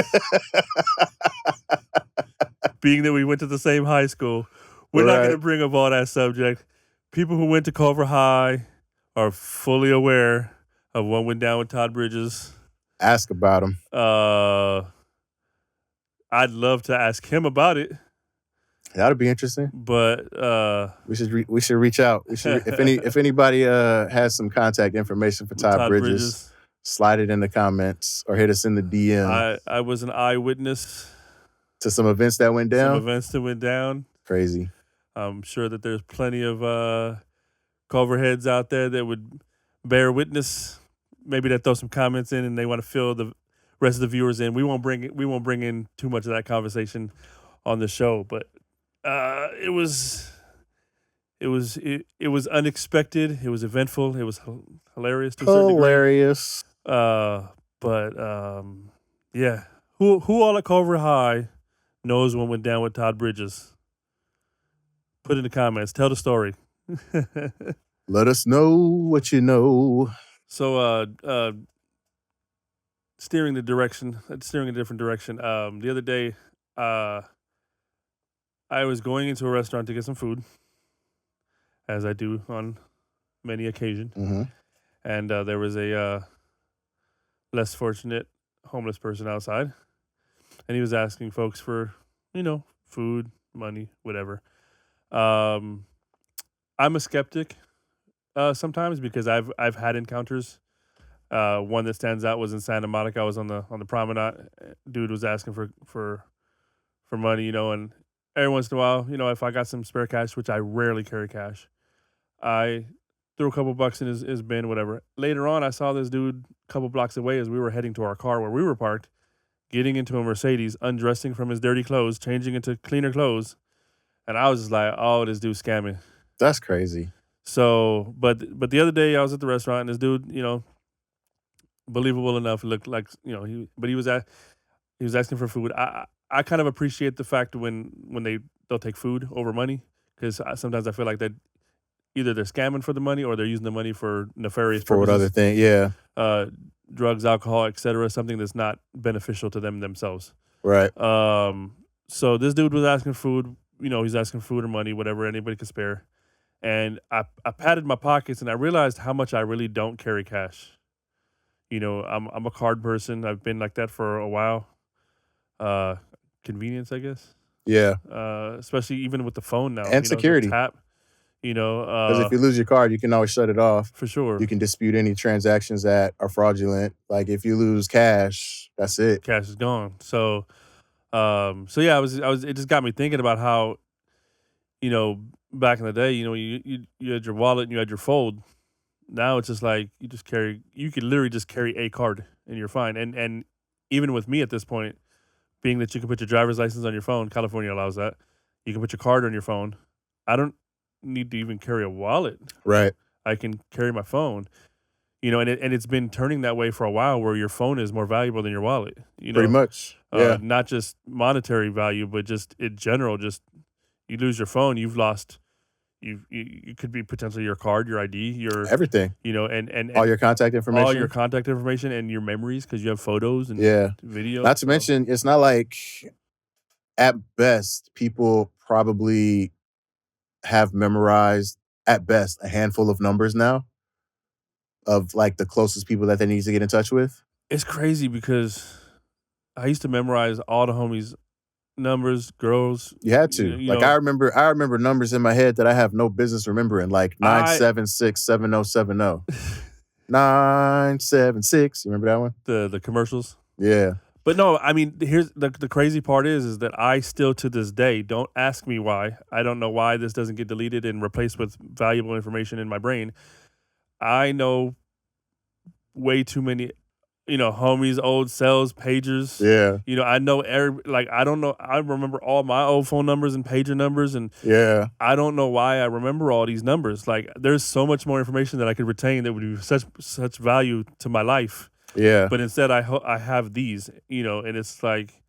Speaker 1: Being that we went to the same high school. We're not going to bring up all that subject. People who went to Culver High are fully aware of what went down with Todd Bridges.
Speaker 2: Ask about him.
Speaker 1: I'd love to ask him about it.
Speaker 2: That'd be interesting.
Speaker 1: But
Speaker 2: we should reach out. We should if anybody has some contact information for Todd Bridges, slide it in the comments or hit us in the DM.
Speaker 1: I was an eyewitness
Speaker 2: to some events that went down. Crazy.
Speaker 1: I'm sure that there's plenty of Culver heads out there that would bear witness. Maybe that throw some comments in and they want to fill the rest of the viewers in. We won't bring in too much of that conversation on the show, but it was unexpected. It was eventful. It was hilarious. To a certain degree. But yeah. Who all at Culver High knows what went down with Todd Bridges? Put in the comments. Tell the story.
Speaker 2: Let us know what you know.
Speaker 1: So, steering a different direction. The other day, I was going into a restaurant to get some food, as I do on many occasions.
Speaker 2: Mm-hmm.
Speaker 1: And there was a less fortunate homeless person outside. And he was asking folks for, food, money, whatever. I'm a skeptic sometimes because I've had encounters. One that stands out was in Santa Monica. I was on the promenade. Dude was asking for money, and every once in a while, if I got some spare cash, which I rarely carry cash, I threw a couple bucks in his bin, whatever. Later on, I saw this dude a couple blocks away as we were heading to our car where we were parked, getting into a Mercedes, undressing from his dirty clothes, changing into cleaner clothes. And I was just like, oh, this dude's scamming.
Speaker 2: That's crazy. So,
Speaker 1: but the other day I was at the restaurant and this dude, believable enough, looked like, he was asking for food. I kind of appreciate the fact when they'll take food over money, because sometimes I feel like that either they're scamming for the money or they're using the money for nefarious purposes.
Speaker 2: For other thing, yeah.
Speaker 1: Drugs, alcohol, etc., something that's not beneficial to them themselves.
Speaker 2: Right.
Speaker 1: So this dude was asking food. He's asking food or money, whatever anybody could spare. And I patted my pockets and I realized how much I really don't carry cash. I'm a card person. I've been like that for a while. Convenience, I guess.
Speaker 2: Yeah.
Speaker 1: Especially even with the phone now.
Speaker 2: And security.
Speaker 1: Tap.
Speaker 2: Because if you lose your card, you can always shut it off.
Speaker 1: For sure.
Speaker 2: You can dispute any transactions that are fraudulent. Like if you lose cash, that's it.
Speaker 1: Cash is gone. So yeah, it just got me thinking about how, back in the day, you had your wallet and you had your fold. Now it's just like you could literally just carry a card and you're fine. And even with me at this point, being that you can put your driver's license on your phone, California allows that. You can put your card on your phone. I don't need to even carry a wallet.
Speaker 2: Right.
Speaker 1: I can carry my phone. And it's been turning that way for a while, where your phone is more valuable than your wallet.
Speaker 2: Pretty much. Yeah.
Speaker 1: Not just monetary value, but just in general, just You lose your phone, you've lost. You could be potentially your card, your ID, your
Speaker 2: Everything.
Speaker 1: and
Speaker 2: All your contact information.
Speaker 1: all your contact information and your memories because you have photos and
Speaker 2: Yeah.
Speaker 1: videos.
Speaker 2: Not to mention, it's not like at best people probably have memorized at best a handful of numbers now of like the closest people that they need to get in touch with.
Speaker 1: It's crazy because I used to memorize all the homies' numbers, girls.
Speaker 2: You had to.
Speaker 1: You
Speaker 2: Like
Speaker 1: know,
Speaker 2: I remember numbers in my head that I have no business remembering, like 9767070. 976. You remember that one?
Speaker 1: the commercials.
Speaker 2: Yeah.
Speaker 1: But no, I mean, here's the crazy part is that I still to this day, don't ask me why. I don't know why this doesn't get deleted and replaced with valuable information in my brain. I know way too many, homies, old cells, pagers.
Speaker 2: Yeah.
Speaker 1: I know I don't know. I remember all my old phone numbers and pager numbers, and
Speaker 2: Yeah.
Speaker 1: I don't know why I remember all these numbers. Like, there's so much more information that I could retain that would be such value to my life.
Speaker 2: Yeah.
Speaker 1: But instead, I have these, and it's like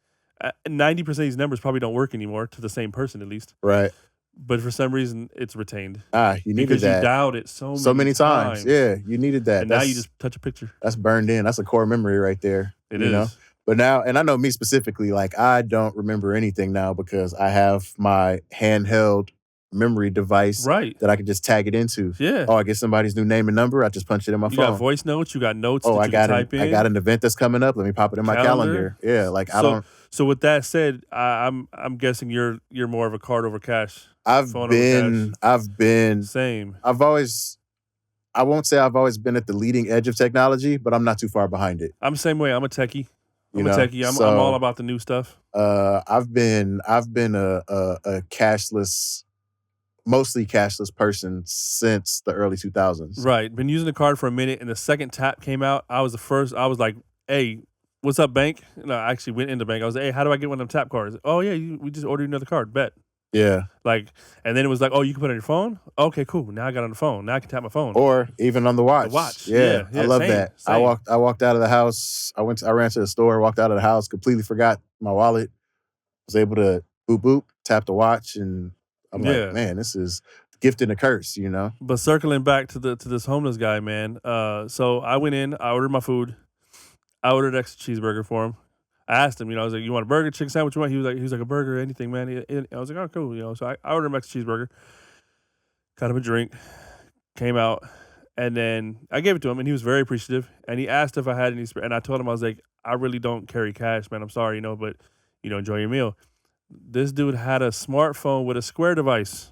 Speaker 1: 90% of these numbers probably don't work anymore to the same person at least.
Speaker 2: Right.
Speaker 1: But for some reason, it's retained.
Speaker 2: You needed
Speaker 1: because
Speaker 2: that.
Speaker 1: you dialed it so
Speaker 2: many times. Yeah, you needed that.
Speaker 1: And now you just touch a picture.
Speaker 2: That's burned in. That's a core memory right there.
Speaker 1: It
Speaker 2: you
Speaker 1: is.
Speaker 2: know? But now, and I know me specifically, like I don't remember anything now because I have my handheld memory device
Speaker 1: Right.
Speaker 2: that I can just tag it into.
Speaker 1: Yeah.
Speaker 2: Oh, I get somebody's new name and number. I just punch it in my
Speaker 1: You
Speaker 2: phone.
Speaker 1: got voice notes. You got notes.
Speaker 2: Oh,
Speaker 1: that
Speaker 2: I
Speaker 1: you
Speaker 2: got
Speaker 1: can type in.
Speaker 2: I got an event that's coming up. Let me pop it in my calendar. Yeah, like I don't.
Speaker 1: So with that said, I'm guessing you're more of a card over cash.
Speaker 2: I've
Speaker 1: phone
Speaker 2: been.
Speaker 1: Same.
Speaker 2: I won't say I've always been at the leading edge of technology, but I'm not too far behind it.
Speaker 1: I'm the same way. I'm a techie. I'm
Speaker 2: You
Speaker 1: a
Speaker 2: know?
Speaker 1: techie. I'm
Speaker 2: So,
Speaker 1: all about the new stuff.
Speaker 2: I've been a cashless, mostly cashless person since the early 2000s.
Speaker 1: Right. Been using the card for a minute, and the second tap came out. I was like, hey, what's up, bank? And I actually went into bank. I was like, hey, how do I get one of them tap cards? Oh, yeah, we just ordered another card. Bet.
Speaker 2: Yeah.
Speaker 1: Like, and then it was like, oh, you can put it on your phone? Okay, cool. Now I got it on the phone. Now I can tap my phone.
Speaker 2: Or even on the watch.
Speaker 1: The watch.
Speaker 2: Yeah,
Speaker 1: Yeah,
Speaker 2: I love
Speaker 1: same,
Speaker 2: that.
Speaker 1: same.
Speaker 2: I walked out of the house. I ran to the store, walked out of the house, completely forgot my wallet. Was able to boop, tap the watch, and I'm
Speaker 1: Yeah.
Speaker 2: like, man, this is a gift and a curse, you know?
Speaker 1: But circling back to this homeless guy, man. So I went in, I ordered my food. I ordered an extra cheeseburger for him. I asked him, I was like, you want a burger, chicken sandwich? What you want? He was like a burger, anything, man. I was like, oh, cool, So I ordered him extra cheeseburger, got him a drink, came out, and then I gave it to him, and he was very appreciative. And he asked if I had any, and I told him, I was like, I really don't carry cash, man. I'm sorry, but enjoy your meal. This dude had a smartphone with a Square device.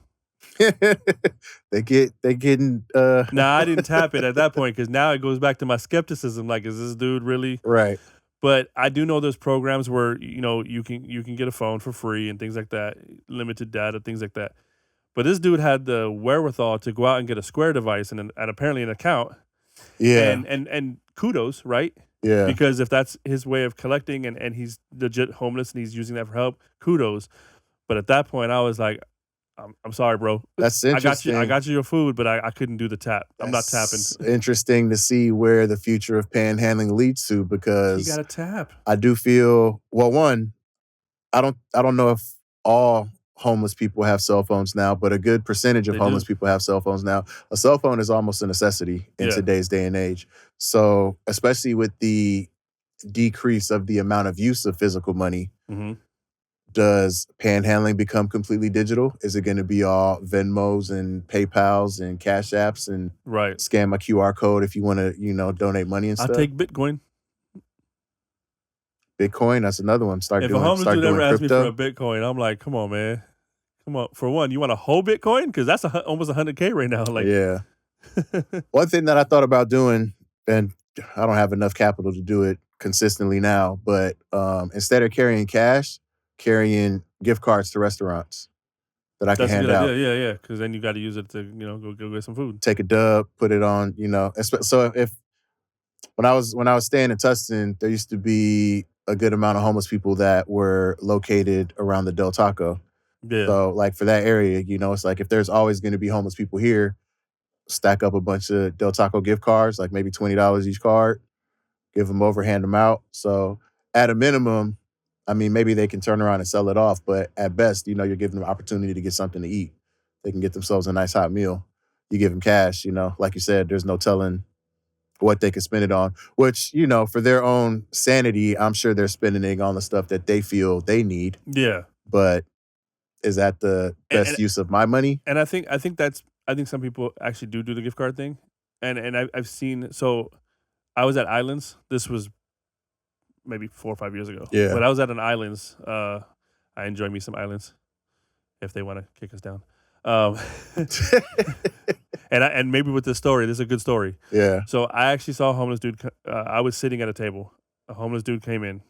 Speaker 2: they getting
Speaker 1: Nah, I didn't tap it at that point because now it goes back to my skepticism. Like, is this dude really?
Speaker 2: right.
Speaker 1: But I do know there's programs where you can get a phone for free and things like that, limited data, things like that. But this dude had the wherewithal to go out and get a Square device and apparently an account.
Speaker 2: Yeah.
Speaker 1: And kudos, right?
Speaker 2: Yeah.
Speaker 1: Because if that's his way of collecting and he's legit homeless and he's using that for help, kudos. But at that point, I was like, I'm sorry, bro.
Speaker 2: That's interesting.
Speaker 1: I got you your food, but I couldn't do the tap. I'm not tapping.
Speaker 2: Interesting to see where the future of panhandling leads to because
Speaker 1: You got to tap.
Speaker 2: I do feel one, I don't know if all homeless people have cell phones now, but a good percentage of
Speaker 1: They
Speaker 2: homeless
Speaker 1: do.
Speaker 2: people have cell phones now. A cell phone is almost a necessity in
Speaker 1: Yeah.
Speaker 2: today's day and age. So, especially with the decrease of the amount of use of physical money,
Speaker 1: Mm-hmm.
Speaker 2: does panhandling become completely digital? Is it going to be all Venmos and PayPals and Cash Apps and
Speaker 1: Right.
Speaker 2: scan my QR code if you want to, donate money and
Speaker 1: I
Speaker 2: stuff?
Speaker 1: take Bitcoin.
Speaker 2: Bitcoin, that's another one.
Speaker 1: If a homeless dude ever asks me for a Bitcoin, I'm like, come on, man. Come on. For one, you want a whole Bitcoin? Because that's almost 100K right now. Like,
Speaker 2: Yeah. One thing that I thought about doing, and I don't have enough capital to do it consistently now, but instead of carrying cash, carrying gift cards to restaurants that I can
Speaker 1: that's a
Speaker 2: hand
Speaker 1: good
Speaker 2: out.
Speaker 1: idea. Yeah. Because then you got to use it to, go get some food.
Speaker 2: Take a dub, put it on, So if when I was staying in Tustin, there used to be a good amount of homeless people that were located around the Del Taco.
Speaker 1: Yeah.
Speaker 2: So like for that area, it's like if there's always going to be homeless people here, stack up a bunch of Del Taco gift cards, like maybe $20 each card, give them over, hand them out. So at a minimum, I mean, maybe they can turn around and sell it off, but at best, you're giving them opportunity to get something to eat. They can get themselves a nice hot meal. You give them cash, like you said, there's no telling what they could spend it on, which, for their own sanity, I'm sure they're spending it on the stuff that they feel they need.
Speaker 1: Yeah.
Speaker 2: But is that the best use of my money?
Speaker 1: And I think some people actually do the gift card thing. And I've seen, so I was at Islands. This was maybe 4 or 5 years ago.
Speaker 2: Yeah.
Speaker 1: But I was at an Islands. I enjoy me some Islands if they want to kick us down. And maybe with this story, this is a good story.
Speaker 2: Yeah.
Speaker 1: So I actually saw a homeless dude. I was sitting at a table. A homeless dude came in,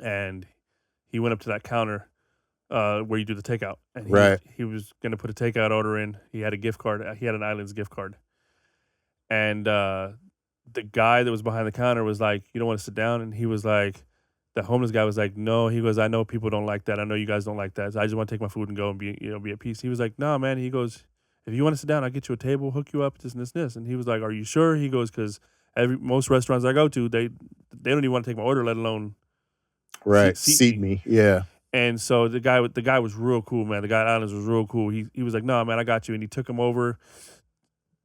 Speaker 1: and he went up to that counter where you do the takeout. And he was going to put a takeout order in. He had a gift card. He had an Islands gift card. And the guy that was behind the counter was like, "You don't want to sit down?" And he was like, the homeless guy was like, "No." He goes, "I know people don't like that. I know you guys don't like that. So I just want to take my food and go and be at peace." He was like, "No, man." He goes, "If you want to sit down, I'll get you a table, hook you up, this and this and this." And he was like, "Are you sure?" He goes, "Because most restaurants I go to, they don't even want to take my order, let alone
Speaker 2: seat me." Yeah.
Speaker 1: And so the guy was real cool, man. The guy at Islands was real cool. He was like, "No, man, I got you." And he took him over,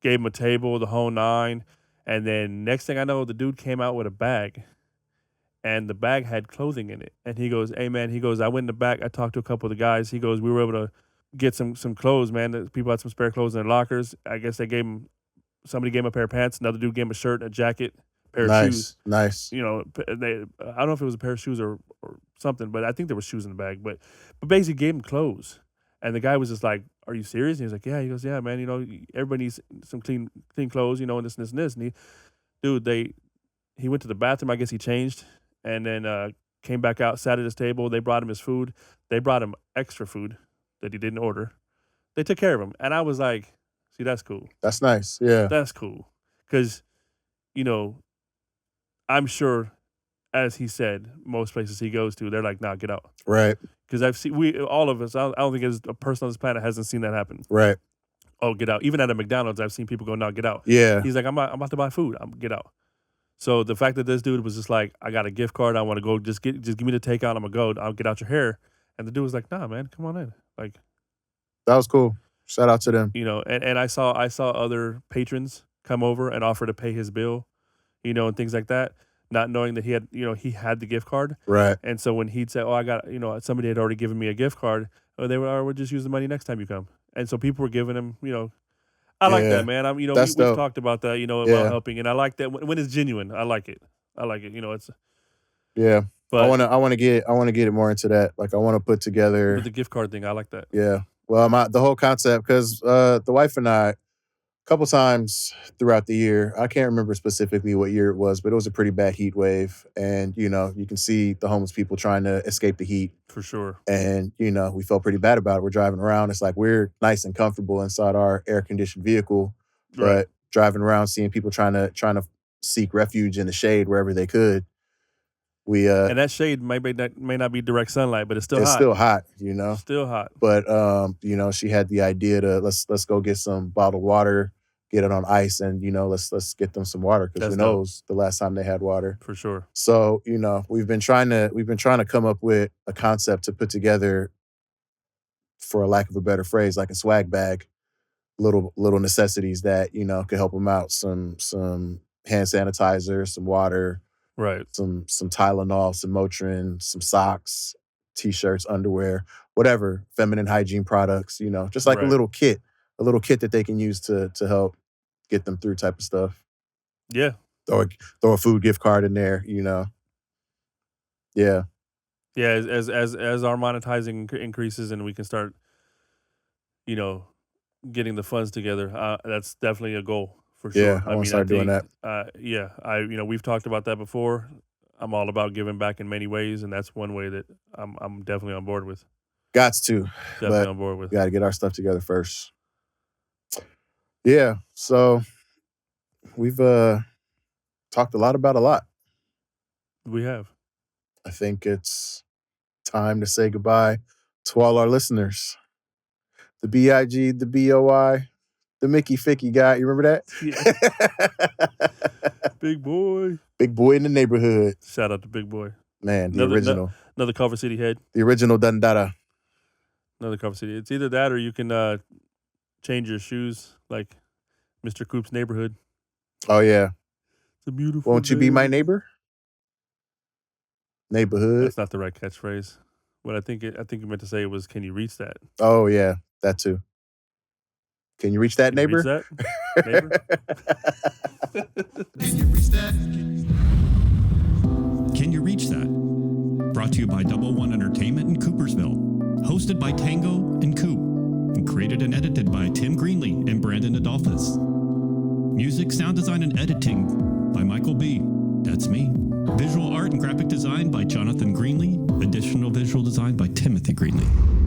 Speaker 1: gave him a table, the whole nine. And then next thing I know, the dude came out with a bag. And the bag had clothing in it. And he goes, "Hey, man," he goes, "I went in the back. I talked to a couple of the guys." He goes, "We were able to get some clothes, man. The people had some spare clothes in their lockers. I guess somebody gave him a pair of pants. Another dude gave him a shirt, a jacket, a pair of shoes."
Speaker 2: Nice.
Speaker 1: I don't know if it was a pair of shoes or something, but I think there were shoes in the bag. But basically gave him clothes. And the guy was just like, "Are you serious?" And he was like, "Yeah." He goes, "Yeah, man, everybody needs some clean clothes, and this and this and this." And he went to the bathroom. I guess he changed. And then came back out, sat at his table. They brought him his food. They brought him extra food that he didn't order. They took care of him. And I was like, see, that's cool.
Speaker 2: That's nice. Yeah.
Speaker 1: That's cool. Because, I'm sure, as he said, most places he goes to, they're like, "Nah, get out."
Speaker 2: Right.
Speaker 1: Because all of us, I don't think there's a person on this planet hasn't seen that happen.
Speaker 2: Right.
Speaker 1: "Oh, get out." Even at a McDonald's, I've seen people go, "No, get out."
Speaker 2: Yeah.
Speaker 1: He's like, I'm about to buy food. Get out. So the fact that this dude was just like, "I got a gift card. I want to go. Just give me the takeout. I'm gonna go. I'll get out your hair." And the dude was like, "Nah, man, come on in." Like,
Speaker 2: that was cool. Shout out to them.
Speaker 1: And I saw other patrons come over and offer to pay his bill, and things like that, not knowing that he had the gift card.
Speaker 2: Right.
Speaker 1: And so when he'd say, "Oh, I got," somebody had already given me a gift card, they were, "Oh, we'll just use the money next time you come." And so people were giving him, I like that, man. We've talked about that, about helping, and I like that when it's genuine. I like it. It's
Speaker 2: But I want to get it more into that. Like I want to put together
Speaker 1: the gift card thing. I like that.
Speaker 2: Yeah. Well, the whole concept, because the wife and I, a couple times throughout the year, I can't remember specifically what year it was, but it was a pretty bad heat wave, and you can see the homeless people trying to escape the heat.
Speaker 1: For sure.
Speaker 2: And we felt pretty bad about it. We're driving around. It's like we're nice and comfortable inside our air-conditioned vehicle, but driving around seeing people trying to seek refuge in the shade wherever they could.
Speaker 1: And that shade may not be direct sunlight, but it's still hot.
Speaker 2: It's still hot,
Speaker 1: Still hot.
Speaker 2: But she had the idea to let's go get some bottled water, get it on ice, and let's get them some water, because who knows the last time they had water.
Speaker 1: For sure.
Speaker 2: So we've been trying to come up with a concept to put together, for a lack of a better phrase, like a swag bag, little necessities that could help them out. Some hand sanitizer, some water.
Speaker 1: Right.
Speaker 2: Some Tylenol, some Motrin, some socks, T-shirts, underwear, whatever, feminine hygiene products, just like a little kit that they can use to help get them through type of stuff.
Speaker 1: Yeah.
Speaker 2: Throw a food gift card in there, Yeah.
Speaker 1: Yeah, as our monetizing increases and we can start, getting the funds together, that's definitely a goal. For sure.
Speaker 2: Yeah, I want to start doing that.
Speaker 1: We've talked about that before. I'm all about giving back in many ways, and that's one way that I'm definitely on board with.
Speaker 2: Got to.
Speaker 1: Definitely on board with.
Speaker 2: Got to get our stuff together first. Yeah, so we've talked a lot about a lot.
Speaker 1: We have.
Speaker 2: I think it's time to say goodbye to all our listeners. The B.I.G., the B.O.I., the Mickey Ficky guy. You remember that?
Speaker 1: Yeah. Big boy.
Speaker 2: Big boy in the neighborhood.
Speaker 1: Shout out to Big Boy.
Speaker 2: Man, the original.
Speaker 1: Another Culver City head.
Speaker 2: The original Dundada.
Speaker 1: Another Culver City. It's either that or you can change your shoes like Mr. Coop's neighborhood.
Speaker 2: Oh, yeah.
Speaker 1: It's a beautiful
Speaker 2: Won't you be my
Speaker 1: day.
Speaker 2: neighbor? Neighborhood.
Speaker 1: That's not the right catchphrase. What I think you meant to say was, can you reach that?
Speaker 2: Oh, yeah. That too. Can you reach that,
Speaker 1: Can you
Speaker 2: neighbor?
Speaker 1: reach that? Neighbor?
Speaker 3: Can you reach that? Can you reach that? Brought to you by Double One Entertainment in Coopersville. Hosted by Tango and Coop. And created and edited by Tim Greenlee and Brandon Adolphus. Music, sound design, and editing by Michael B. That's me. Visual art and graphic design by Jonathan Greenlee. Additional visual design by Timothy Greenlee.